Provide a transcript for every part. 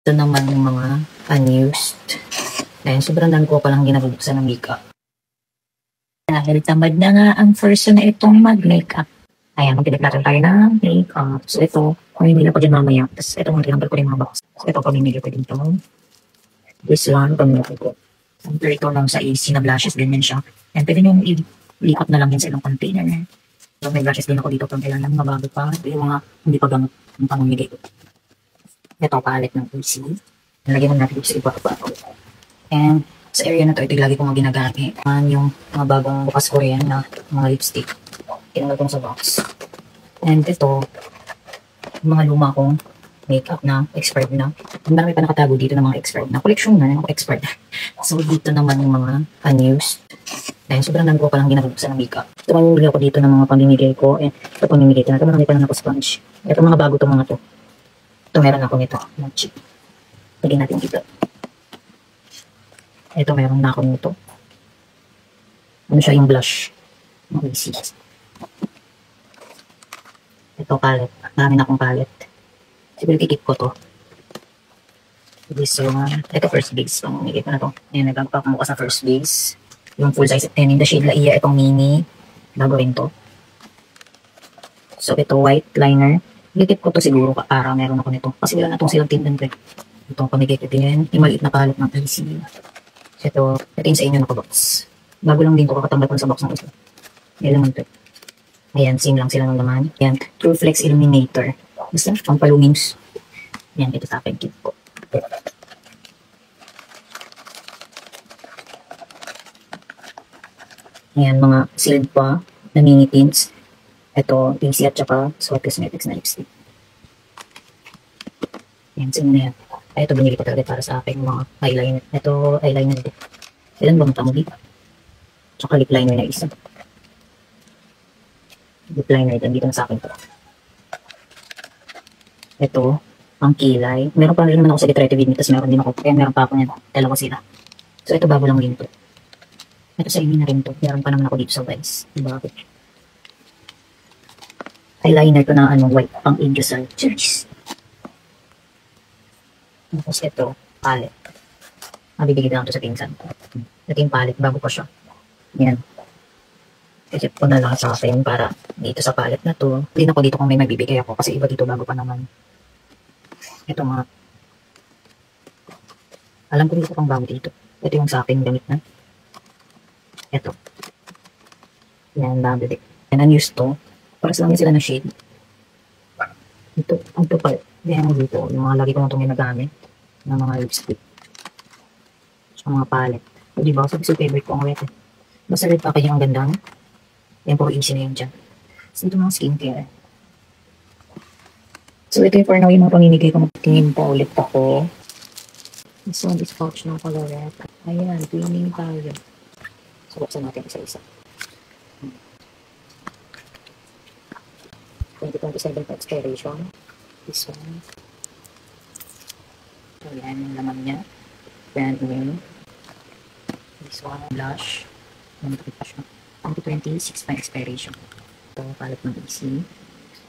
Ito naman yung mga unused. Ayan, sobrang dami ko palang ginabubuksan ng makeup. Dahil tamad na nga ang person na itong mag-makeup. Ayan, magdideclare tayo ng makeup. So ito, pamimili ko dyan mamaya. Tapos ito, tinanggal ko rin mga box. So ito, pamimili ko dito. This one, pamimili ko. Compare ito lang sa AC na blushes, ganyan siya. And pwede nyo i-lipat na lang din sa ilang container. So may blushes din ako dito pang kailangan mga bago pa. Ito yung mga hindi pa gamot ng pamimili ko. Ito, palette ng AC. Nalagyan mo natin dito sa iba pa. And sa area na to, ito yung lagi ko mga ginagamit. Yung mga bagong bukas ko rin na mga lipstick. Tinanggal ko sa box. And ito, yung mga luma kong makeup na expired na. Marami pa nakatago dito ng mga expired na. Collection na ng expired. So dito naman yung mga unused. Dahil sobrang dami ko palang ginabubuksan ng makeup. Ito mamimili ako dito ng mga pamimigay ko. And ito pamimigay ko na. Ito marami pa lang ako sponge. Ito mga bago itong mga to. Ito meron ako nito. Cheap. Lagyan natin dito. Ito meron na ako nito. Ano siya yung blush. Easy. Ito palette. Marami na akong palette. Siguro kikip ko to. This one. Ito first base. Pamimigay ko na to. Ayan, nagpapamukha sa first base. Yung full size 10 in the shade Laia. Itong mini. Bago rin to. So ito white liner. Kikip ko to siguro para meron ako nito. Kasi wala na itong silang tindan ko. Itong pamigay ko din. Yung maliit na palette ng AC. So ito yung sa inyo nakabox. Bago lang din ko kakatambal ko sa box ng isa. Yan naman ito. Ayan, same lang sila ng laman. Ayan, True Flex Illuminator. Basta, pang palumings. Ayan, ito sa akin, keep ko. Ayan, mga sealed pa na mini tints. Ito, PC at saka Swat Cosmetics na lipstick. Ayan, same na yan. Ay, ito binili ko talaga para sa akin mga eyeliner. Ito, eyeliner dito. Ilan ba matamo dito? Tsaka lip liner na isa. Lip liner dito na sa akin to. Ito, ang kilay. Meron pa rin naman ako sa Litrete Video, tapos meron din ako. Kaya meron pa ako yan. Dalawa sila. So, ito bago lang din to. Ito sa inyo na rin to. Meron pa naman ako dito sa Vice. Diba? Eyeliner ko na white pang Injusal. Cheers! Tapos ito, palette. Mabibigay lang ito sa pinsan ko. Ito yung palette, bago pa siya. Yan. Isip ko na lang sa akin para dito sa palette na to. Hindi ako dito kung may mabibigay ako kasi iba dito bago pa naman. Ito mga. Alam ko dito pang bago dito. Ito yung sa akin gamit na. Ito. Yan, bago dito. Yan, unused to. Para sa lang sila na shade. Ito, ang tupal. Yan dito. Yung mga lagi ko na itong ginagamit. Ng mga lipstick. Sa mga palette. O diba? Sabi sa favorite ko ang red. Basta red packaging ang ganda. Yan, puro easy na yun dyan. So, ito mga skincare. So, ito yung for now yung mga pamimigay ko. Magtingin pa ulit ako. This one is pouch ng Colorette. Ayan, twinning tayo. So, buksan natin isa-isa. 2027 pa expiration. This one. So, yan yung laman niya. Brand new. This one, blush. Blush na. 2026 pa expiration. Ito, palette ng AC.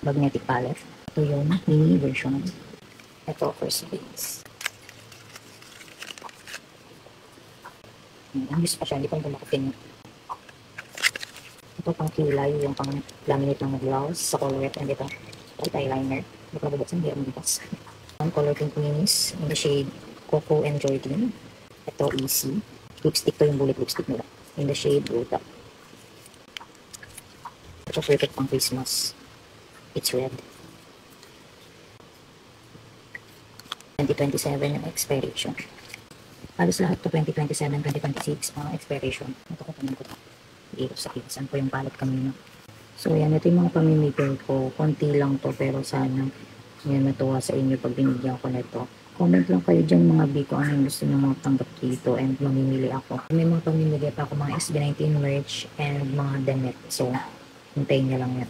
Magnetic palette. Ito yung mini version. Ito, first base. Ang use pa siya, hindi pa rin makapin. Ito pang kilay, yung pang laminate ng gloss sa Colorette. And ito, white eyeliner. Hindi ko nabubuksan, hindi ako bukas. Ang color pink minis in the shade Coco and Jordan. Ito, easy. Lipstick to yung bullet lipstick nila. In the shade Ruta. Ito, perfect pang Christmas. It's red. 2027 yung expiration. Halos lahat to 2027, 2026 mga expiration. Ito ko tanong ko dito sa pinsan ko yung palette kanina. So yan, ito yung mga pamimigay ko. Konti lang to pero sana yan natuwa sa inyo pag binigyan ko nito. Comment lang kayo dyan mga biko ano yung gusto nyo mga tanggap dito and mamimili ako. May mga pamimigay pa ako mga SB19 merch and mga damit. So hintayin nyo lang yan.